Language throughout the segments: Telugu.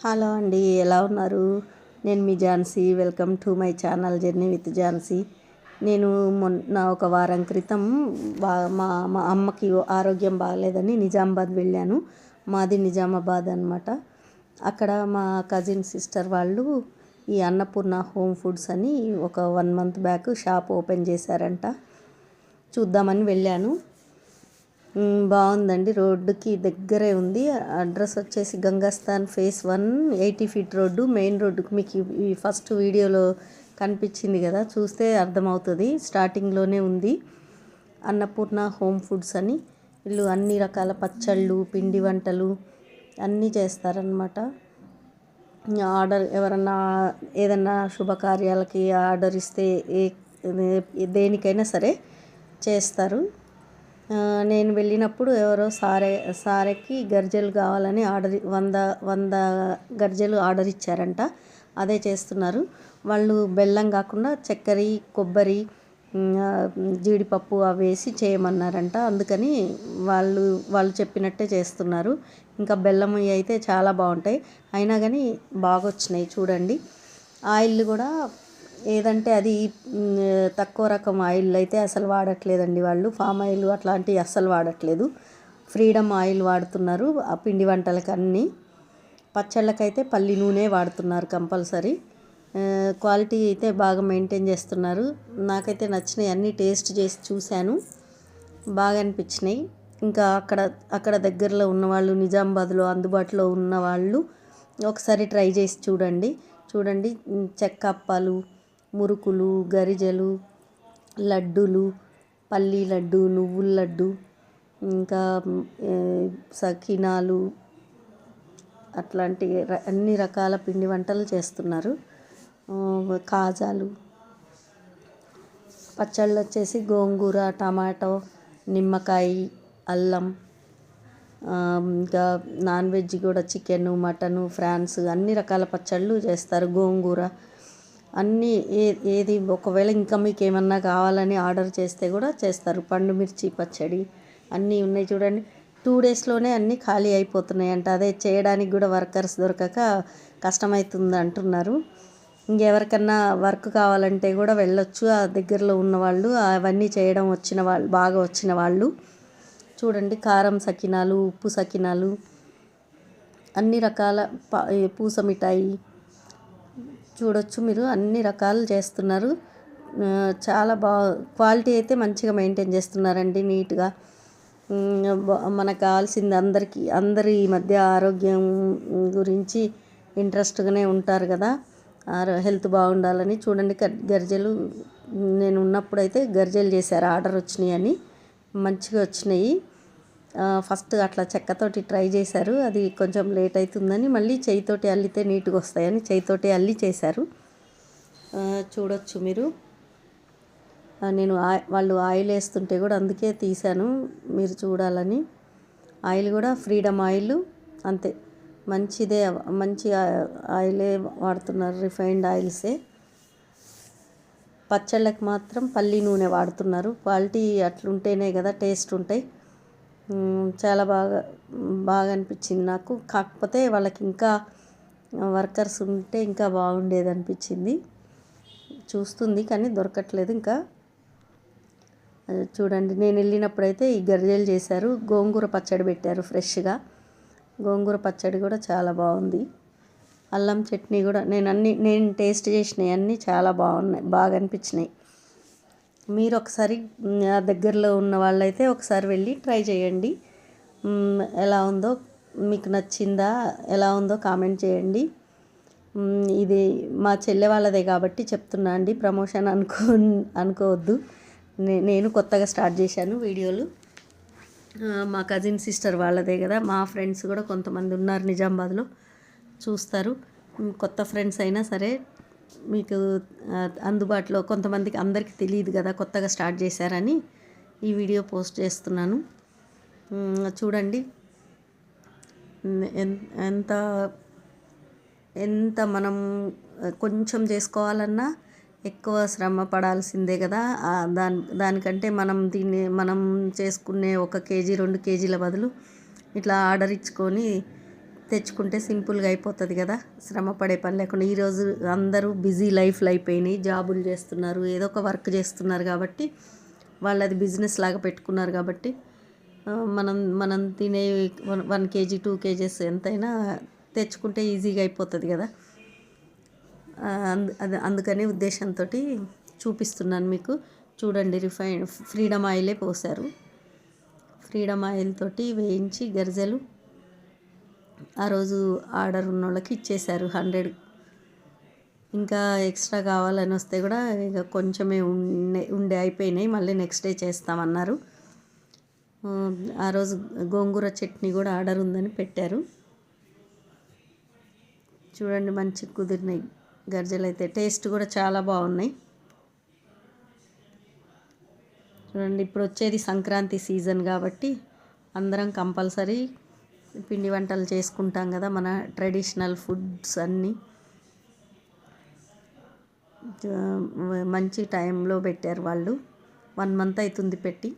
హలో అండి, ఎలా ఉన్నారు? నేను మీ Jhansi. Welcome to my channel journey with Jhansi. నేను మొన్న ఒక వారం క్రితం మా మా అమ్మకి ఆరోగ్యం బాగలేదని నిజామాబాద్ వెళ్ళాను. మాది నిజామాబాద్ అనమాట. అక్కడ మా కజిన్ సిస్టర్ వాళ్ళు ఈ అన్నపూర్ణ హోమ్ ఫుడ్స్ అని ఒక 1 month బ్యాక్ షాప్ ఓపెన్ చేశారంట. చూద్దామని వెళ్ళాను. బాగుందండి. రోడ్డుకి దగ్గరే ఉంది. అడ్రస్ వచ్చేసి Gangasthan face 1 80 feet road. Main రోడ్డుకి మీకు ఈ ఫస్ట్ వీడియోలో కనిపించింది కదా, చూస్తే అర్థమవుతుంది. స్టార్టింగ్లోనే ఉంది అన్నపూర్ణ హోమ్ ఫుడ్స్ అని. వీళ్ళు అన్ని రకాల పచ్చళ్ళు, పిండి వంటలు అన్నీ చేస్తారనమాట. ఆర్డర్ ఎవరన్నా ఏదన్నా శుభకార్యాలకి ఆర్డర్ ఇస్తే దేనికైనా సరే చేస్తారు. నేను వెళ్ళినప్పుడు ఎవరో సారెకి గర్జెలు కావాలని ఆర్డర్ 100 గర్జెలు ఆర్డర్ ఇచ్చారంట. అదే చేస్తున్నారు వాళ్ళు. బెల్లం కాకుండా చక్కెర, కొబ్బరి, జీడిపప్పు అవి వేసి చేయమన్నారంట. అందుకని వాళ్ళు చెప్పినట్టే చేస్తున్నారు. ఇంకా బెల్లం అయితే చాలా బాగుంటాయి. అయినా కానీ బాగా వచ్చినాయి చూడండి. ఆయిల్ కూడా ఏదంటే అది తక్కువ రకం ఆయిల్ అయితే అసలు వాడట్లేదండి వాళ్ళు. ఫామ్ ఆయిల్ అట్లాంటివి అస్సలు వాడట్లేదు. ఫ్రీడమ్ ఆయిల్ వాడుతున్నారు ఆ పిండి వంటలకి అన్నీ. పచ్చళ్ళకైతే పల్లి నూనె వాడుతున్నారు కంపల్సరీ. క్వాలిటీ అయితే బాగా మెయింటైన్ చేస్తున్నారు. నాకైతే నచ్చినాయి. అన్నీ టేస్ట్ చేసి చూశాను, బాగా అనిపించినాయి. ఇంకా అక్కడ దగ్గరలో ఉన్నవాళ్ళు, నిజామాబాద్లో అందుబాటులో ఉన్నవాళ్ళు ఒకసారి ట్రై చేసి చూడండి. చెక్క అప్పాలు, మురుకులు, గరిజెలు, లడ్డూలు, పల్లీ లడ్డు, నువ్వుల లడ్డు, ఇంకా సకినాలు, అట్లాంటి అన్ని రకాల పిండి వంటలు చేస్తున్నారు. కాజాలు, పచ్చళ్ళు వచ్చేసి గోంగూర, టమాటో, నిమ్మకాయ, అల్లం, ఇంకా నాన్ వెజ్ కూడా చికెను, మటను, ఫ్రాన్స్ అన్ని రకాల పచ్చళ్ళు చేస్తారు. గోంగూర అన్నీ ఏది ఒకవేళ ఇంకా మీకు ఏమన్నా కావాలని ఆర్డర్ చేస్తే కూడా చేస్తారు. పండు మిర్చి పచ్చడి అన్నీ ఉన్నాయి చూడండి. 2 daysలోనే అన్నీ ఖాళీ అయిపోతున్నాయి అంట. అదే చేయడానికి కూడా వర్కర్స్ దొరకక కష్టమవుతుంది అంటున్నారు. ఇంకెవరికన్నా వర్క్ కావాలంటే కూడా వెళ్ళొచ్చు. ఆ దగ్గరలో ఉన్నవాళ్ళు అవన్నీ చేయడం బాగా వచ్చిన వాళ్ళు. చూడండి, కారం సకినాలు, ఉప్పు సకినాలు, అన్ని రకాల పూస మిఠాయి చూడొచ్చు మీరు. అన్ని రకాలు చేస్తున్నారు. చాలా క్వాలిటీ అయితే మంచిగా మెయింటైన్ చేస్తున్నారండి, నీట్గా. మనకు కావాల్సింది అందరి మధ్య ఆరోగ్యం గురించి ఇంట్రెస్ట్గానే ఉంటారు కదా, హెల్త్ బాగుండాలని. చూడండి, గర్జెలు నేను ఉన్నప్పుడైతే గర్జెలు చేశారు, ఆర్డర్ వచ్చినాయి అని. మంచిగా వచ్చినాయి. ఫస్ట్ అట్లా చెక్కతోటి ట్రై చేశారు. అది కొంచెం లేట్ అవుతుందని మళ్ళీ చేయితోటి అల్లితే నీట్గా వస్తాయని చేయితోటి అల్లి చేశారు. చూడొచ్చు మీరు. నేను వాళ్ళు ఆయిల్ వేస్తుంటే కూడా అందుకే తీశాను, మీరు చూడాలని. ఆయిల్ కూడా ఫ్రీడమ్ ఆయిల్ అంతే, మంచిదే. మంచి ఆయిలే వాడుతున్నారు, రిఫైన్డ్ ఆయిల్సే. పచ్చళ్ళకి మాత్రం పల్లి నూనె వాడుతున్నారు. క్వాలిటీ అట్లుంటేనే కదా టేస్ట్ ఉంటాయి. చాలా బాగా అనిపించింది నాకు. కాకపోతే వాళ్ళకి ఇంకా వర్కర్స్ ఉంటే ఇంకా బాగుండేది అనిపించింది. చూస్తుంది కానీ దొరకట్లేదు ఇంకా. చూడండి, నేను వెళ్ళినప్పుడైతే ఈ గరిజెలు చేశారు. గోంగూర పచ్చడి పెట్టారు ఫ్రెష్గా. గోంగూర పచ్చడి కూడా చాలా బాగుంది. అల్లం చట్నీ కూడా నేను టేస్ట్ చేసినవి అన్నీ చాలా బాగున్నాయి, బాగా అనిపించినాయి. మీరు ఒకసారి దగ్గరలో ఉన్న వాళ్ళైతే ఒకసారి వెళ్ళి ట్రై చేయండి. ఎలా ఉందో, మీకు నచ్చిందా, ఎలా ఉందో కామెంట్ చేయండి. ఇది మా చెల్లె వాళ్ళదే కాబట్టి చెప్తున్నా అండి, ప్రమోషన్ అనుకోవద్దు. నేను కొత్తగా స్టార్ట్ చేశాను వీడియోలు. మా కజిన్ సిస్టర్ వాళ్ళదే కదా. మా ఫ్రెండ్స్ కూడా కొంతమంది ఉన్నారు నిజామాబాద్లో, చూస్తారు. కొత్త ఫ్రెండ్స్ అయినా సరే మీకు అందుబాటులో, కొంతమందికి అందరికీ తెలియదు కదా కొత్తగా స్టార్ట్ చేశారని ఈ వీడియో పోస్ట్ చేస్తున్నాను. చూడండి, ఎంత మనం కొంచెం చేసుకోవాలన్నా ఎక్కువ శ్రమ పడాల్సిందే కదా. దానికంటే మనం చేసుకునే 1 kg 2 kgల బదులు ఇట్లా ఆర్డర్ ఇచ్చుకొని తెచ్చుకుంటే సింపుల్గా అయిపోతుంది కదా, శ్రమ పడే పని లేకుండా. ఈరోజు అందరూ బిజీ లైఫ్లో అయిపోయినాయి, జాబులు చేస్తున్నారు, ఏదో ఒక వర్క్ చేస్తున్నారు కాబట్టి వాళ్ళు అది బిజినెస్ లాగా పెట్టుకున్నారు కాబట్టి మనం మనం తినే 1 kg 2 kgs ఎంతైనా తెచ్చుకుంటే ఈజీగా అయిపోతుంది కదా. అందుకని ఉద్దేశంతో చూపిస్తున్నాను మీకు. చూడండి, ఫ్రీడమ్ ఆయిలే పోసారు. ఫ్రీడమ్ ఆయిల్ తోటి వేయించి గరిజెలు ఆ రోజు ఆర్డర్ ఉన్న వాళ్ళకి ఇచ్చేశారు 100. ఇంకా ఎక్స్ట్రా కావాలని వస్తే కూడా ఇక కొంచెమే ఉండే అయిపోయినాయి, మళ్ళీ నెక్స్ట్ డే చేస్తామన్నారు. ఆ రోజు గోంగూర చట్నీ కూడా ఆర్డర్ ఉందని పెట్టారు. చూడండి, మంచి కుదిరినాయి గరిజెలు అయితే, టేస్ట్ కూడా చాలా బాగున్నాయి. చూడండి, ఇప్పుడు వచ్చేది సంక్రాంతి సీజన్ కాబట్టి అందరం కంపల్సరీ పిండి వంటలు చేసుకుంటాం కదా, మన ట్రెడిషనల్ ఫుడ్స్ అన్నీ. మంచి టైంలో పెట్టారు వాళ్ళు, 1 month అవుతుంది పెట్టి.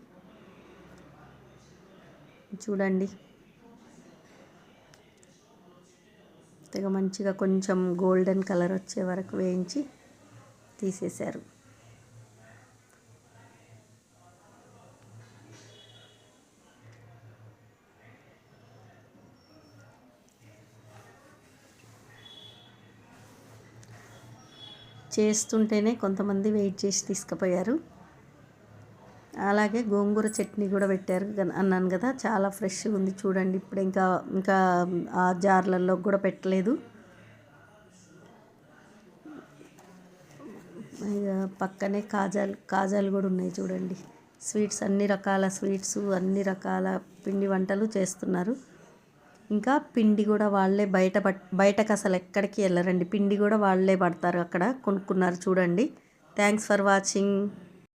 చూడండి, తెగ మంచిగా కొంచెం గోల్డెన్ కలర్ వచ్చే వరకు వేయించి తీసేశారు. చేస్తుంటేనే కొంతమంది వెయిట్ చేసి తీసుకుపోయారు. అలాగే గోంగూర చట్నీ కూడా పెట్టారు అన్నాను కదా, చాలా ఫ్రెష్గా ఉంది. చూడండి, ఇప్పుడు ఇంకా ఆ జార్లలో కూడా పెట్టలేదు. ఇక పక్కనే కాజాలు కూడా ఉన్నాయి. చూడండి, స్వీట్స్, అన్ని రకాల స్వీట్స్, అన్ని రకాల పిండి వంటలు చేస్తున్నారు. ఇంకా పిండి కూడా వాళ్ళే బయటకు అసలు ఎక్కడికి వెళ్ళరండి, పిండి కూడా వాళ్ళే పడతారు అక్కడ కొనుక్కున్నారు. చూడండి, థ్యాంక్స్ ఫర్ వాచింగ్.